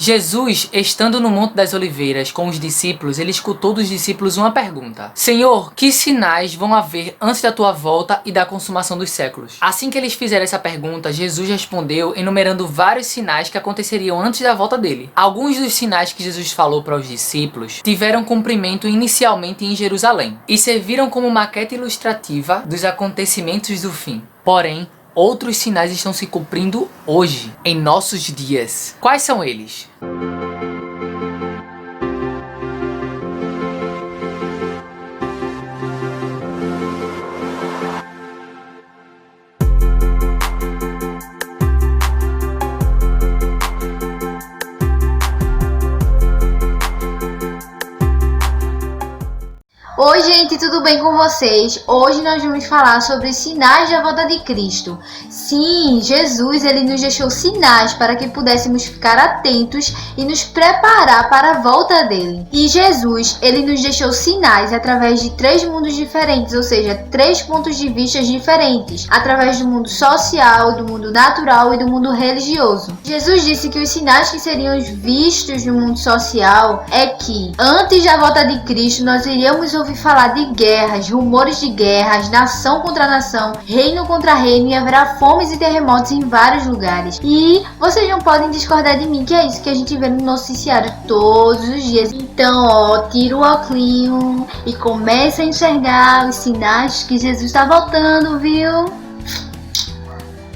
Jesus, estando no Monte das Oliveiras com os discípulos, ele escutou dos discípulos uma pergunta: Senhor, que sinais vão haver antes da tua volta e da consumação dos séculos? Assim que eles fizeram essa pergunta, Jesus respondeu enumerando vários sinais que aconteceriam antes da volta dele. Alguns dos sinais que Jesus falou para os discípulos tiveram cumprimento inicialmente em Jerusalém e serviram como maquete ilustrativa dos acontecimentos do fim. Porém, outros sinais estão se cumprindo hoje, em nossos dias. Quais são eles? Oi gente, tudo bem com vocês? Hoje nós vamos falar sobre os sinais da volta de Cristo. Sim, Jesus ele nos deixou sinais para que pudéssemos ficar atentos e nos preparar para a volta dele. E Jesus ele nos deixou sinais através de 3 mundos diferentes, ou seja, 3 pontos de vista diferentes, através do mundo social, do mundo natural e do mundo religioso. Jesus disse que os sinais que seriam vistos no mundo social é que antes da volta de Cristo nós iríamos ouvir falar de guerras, rumores de guerras, nação contra nação, reino contra reino, e haverá fomes e terremotos em vários lugares. E vocês não podem discordar de mim que é isso que a gente vê no noticiário todos os dias. Então, tira o óculos e começa a enxergar os sinais que Jesus está voltando, viu?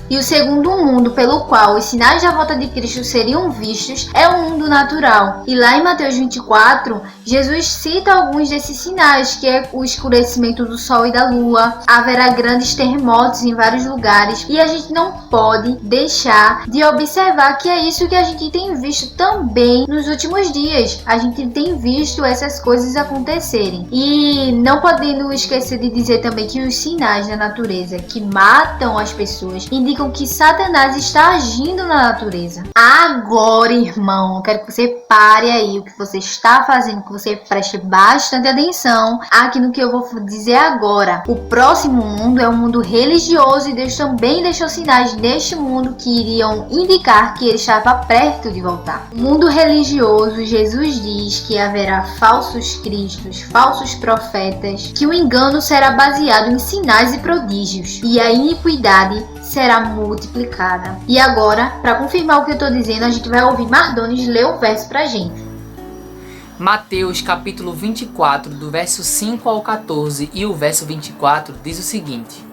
E o segundo mundo pelo qual os sinais da volta de Cristo seriam vistos é o mundo natural. E lá em Mateus 24, Jesus cita alguns desses sinais, que é o escurecimento do sol e da lua, haverá grandes terremotos em vários lugares, e a gente não pode deixar de observar que é isso que a gente tem visto também nos últimos dias. A gente tem visto essas coisas acontecerem. E não podendo esquecer de dizer também que os sinais da natureza que matam as pessoas indicam que Satanás está agindo na natureza. Agora, irmão, eu quero que você pare aí o que você está fazendo, que você preste bastante atenção aqui no que eu vou dizer agora. O próximo mundo é um mundo religioso e Deus também deixou sinais neste mundo que iriam indicar que ele estava perto de voltar. No mundo religioso, Jesus diz que haverá falsos cristos, falsos profetas, que o engano será baseado em sinais e prodígios e a iniquidade será multiplicada. E agora, para confirmar o que eu estou dizendo, a gente vai ouvir Mardones ler o verso pra gente. Mateus capítulo 24, do verso 5 ao 14 e o verso 24 diz o seguinte: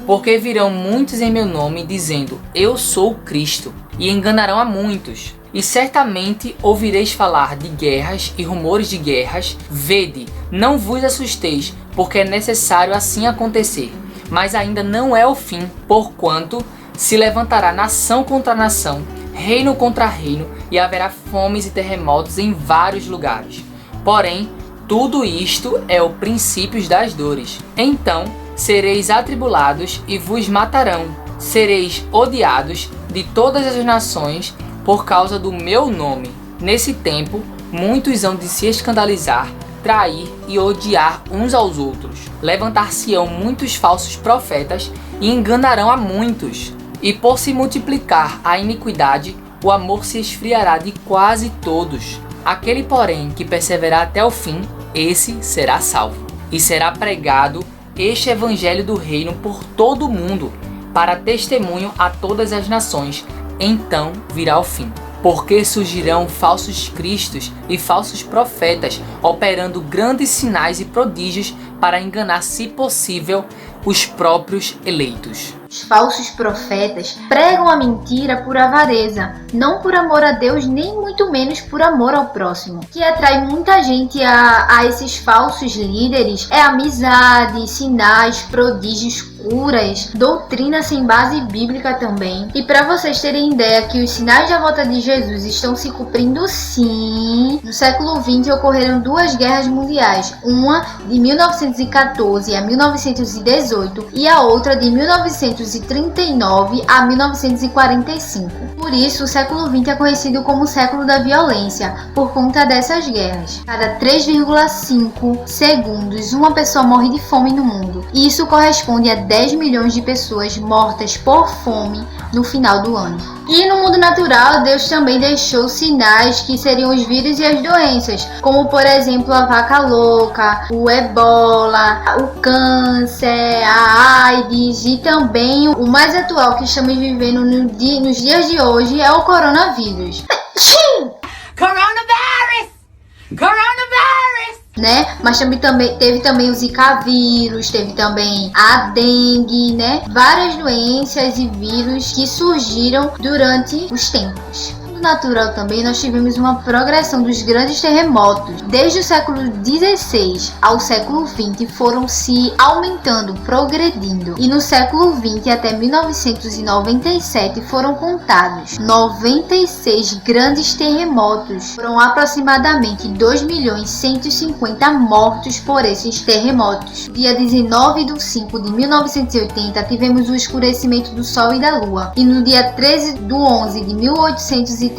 Porque virão muitos em meu nome dizendo, eu sou o Cristo, e enganarão a muitos. E certamente ouvireis falar de guerras e rumores de guerras. Vede, não vos assusteis, porque é necessário assim acontecer. Mas ainda não é o fim, porquanto se levantará nação contra nação, reino contra reino, e haverá fomes e terremotos em vários lugares. Porém, tudo isto é o princípio das dores. Então sereis atribulados e vos matarão. Sereis odiados de todas as nações por causa do meu nome. Nesse tempo, muitos hão de se escandalizar, trair e odiar uns aos outros. Levantar-se-ão muitos falsos profetas e enganarão a muitos. E por se multiplicar a iniquidade, o amor se esfriará de quase todos. Aquele, porém, que perseverar até o fim, esse será salvo. E será pregado este evangelho do reino por todo o mundo, para testemunho a todas as nações. Então virá o fim. Porque surgirão falsos cristos e falsos profetas, operando grandes sinais e prodígios para enganar, se possível, os próprios eleitos. Os falsos profetas pregam a mentira por avareza, não por amor a Deus, nem muito menos por amor ao próximo. O que atrai muita gente a esses falsos líderes é amizade, sinais, prodígios, curas, doutrina sem base bíblica também. E para vocês terem ideia que os sinais da volta de Jesus estão se cumprindo sim, no século XX ocorreram 2 guerras mundiais, uma de 1914 a 1918 e a outra de 1939 a 1945. Por isso, o século XX é conhecido como o século da violência, por conta dessas guerras. Cada 3,5 segundos, uma pessoa morre de fome no mundo. E isso corresponde a 10 milhões de pessoas mortas por fome no final do ano. E no mundo natural, Deus também deixou sinais que seriam os vírus e as doenças, como por exemplo a vaca louca, o ebola, o câncer, a AIDS e também o mais atual que estamos vivendo nos dias de hoje é o coronavírus. Coronavirus! Coronavirus! Né? Mas teve também o Zika vírus, teve também a dengue, né? Várias doenças e vírus que surgiram durante os tempos. Natural também nós tivemos uma progressão dos grandes terremotos. Desde o século XVI ao século XX foram se aumentando, progredindo. E no século XX até 1997 foram contados 96 grandes terremotos. Foram aproximadamente 2.150.000 mortos por esses terremotos. Dia 19 de 5 de 1980 tivemos o escurecimento do Sol e da Lua. E no dia 13 de 11 de 1833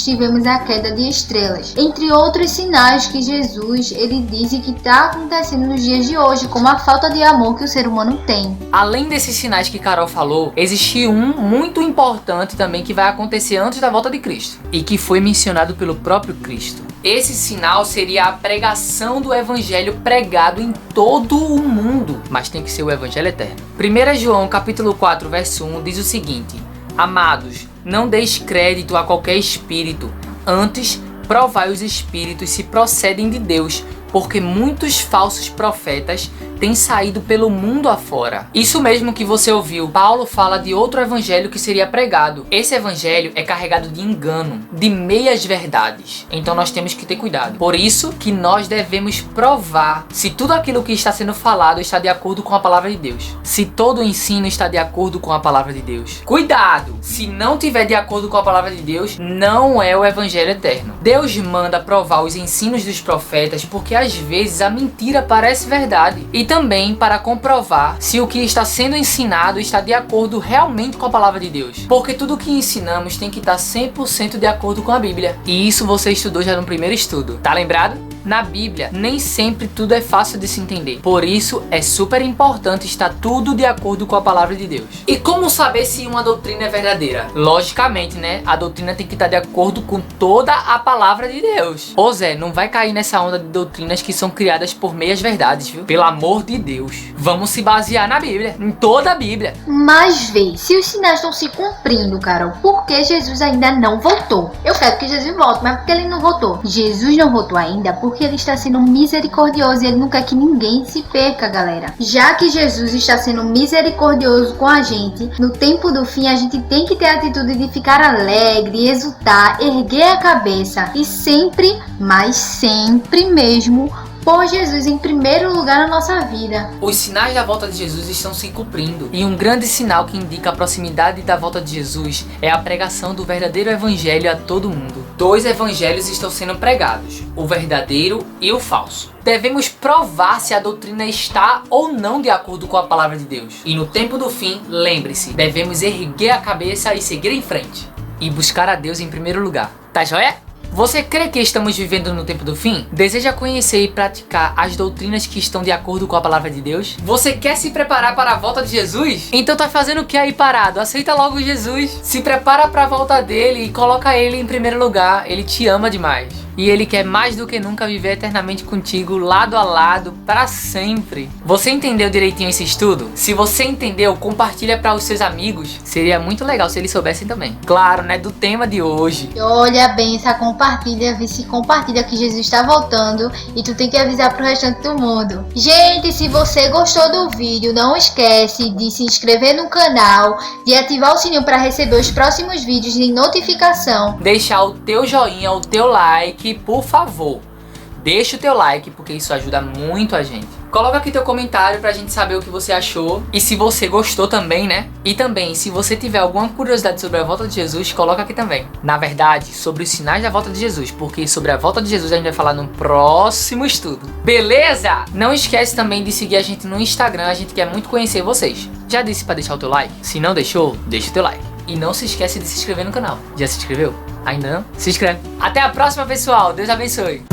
tivemos a queda de estrelas, entre outros sinais que Jesus ele diz que está acontecendo nos dias de hoje, como a falta de amor que o ser humano tem. Além desses sinais que Carol falou, existe um muito importante também que vai acontecer antes da volta de Cristo e que foi mencionado pelo próprio Cristo. Esse sinal seria a pregação do evangelho pregado em todo o mundo, mas tem que ser o evangelho eterno. 1 João capítulo 4 verso 1 diz o seguinte: Amados, não deis crédito a qualquer espírito, antes provai os espíritos se procedem de Deus, porque muitos falsos profetas têm saído pelo mundo afora. Isso mesmo que você ouviu, Paulo fala de outro evangelho que seria pregado. Esse evangelho é carregado de engano, de meias verdades. Então nós temos que ter cuidado. Por isso que nós devemos provar se tudo aquilo que está sendo falado está de acordo com a palavra de Deus. Se todo o ensino está de acordo com a palavra de Deus. Cuidado! Se não tiver de acordo com a palavra de Deus, não é o evangelho eterno. Deus manda provar os ensinos dos profetas porque às vezes a mentira parece verdade. E também para comprovar se o que está sendo ensinado está de acordo realmente com a palavra de Deus. Porque tudo o que ensinamos tem que estar 100% de acordo com a Bíblia. E isso você estudou já no primeiro estudo. Tá lembrado? Na Bíblia, nem sempre tudo é fácil de se entender. Por isso, é super importante estar tudo de acordo com a palavra de Deus. E como saber se uma doutrina é verdadeira? Logicamente, né? A doutrina tem que estar de acordo com toda a palavra de Deus. Ô Zé, não vai cair nessa onda de doutrinas que são criadas por meias verdades, viu? Pelo amor de Deus. Vamos se basear na Bíblia, em toda a Bíblia. Mas vê, se os sinais estão se cumprindo, Carol, por que Jesus ainda não voltou? Eu quero que Jesus volte, mas por que ele não voltou? Jesus não voltou ainda porque ele está sendo misericordioso e ele não quer que ninguém se perca, galera. Já que Jesus está sendo misericordioso com a gente, no tempo do fim a gente tem que ter a atitude de ficar alegre, exultar, erguer a cabeça e sempre, mas sempre mesmo, pôr Jesus em primeiro lugar na nossa vida. Os sinais da volta de Jesus estão se cumprindo. E um grande sinal que indica a proximidade da volta de Jesus é a pregação do verdadeiro evangelho a todo mundo. 2 evangelhos estão sendo pregados, o verdadeiro e o falso. Devemos provar se a doutrina está ou não de acordo com a palavra de Deus. E no tempo do fim, lembre-se, devemos erguer a cabeça e seguir em frente. E buscar a Deus em primeiro lugar. Tá joia? Você crê que estamos vivendo no tempo do fim? Deseja conhecer e praticar as doutrinas que estão de acordo com a palavra de Deus? Você quer se preparar para a volta de Jesus? Então tá fazendo o que aí parado? Aceita logo Jesus. Se prepara para a volta dele e coloca ele em primeiro lugar. Ele te ama demais. E ele quer mais do que nunca viver eternamente contigo, lado a lado, para sempre. Você entendeu direitinho esse estudo? Se você entendeu, compartilha para os seus amigos. Seria muito legal se eles soubessem também. Claro, né? Do tema de hoje. Olha bem, essa compartilha, vê se compartilha que Jesus está voltando e tu tem que avisar pro restante do mundo. Gente, se você gostou do vídeo, não esquece de se inscrever no canal, de ativar o sininho para receber os próximos vídeos de notificação. Deixar o teu joinha, o teu like. Por favor, deixa o teu like porque isso ajuda muito a gente. Coloca aqui teu comentário pra gente saber o que você achou e se você gostou também, né? E também, se você tiver alguma curiosidade sobre a volta de Jesus, coloca aqui também. Na verdade, sobre os sinais da volta de Jesus, porque sobre a volta de Jesus a gente vai falar no próximo estudo. Beleza? Não esquece também de seguir a gente no Instagram, a gente quer muito conhecer vocês. Já disse pra deixar o teu like? Se não deixou, deixa o teu like. E não se esquece de se inscrever no canal. Já se inscreveu? Ainda não? Se inscreve. Até a próxima, pessoal. Deus abençoe.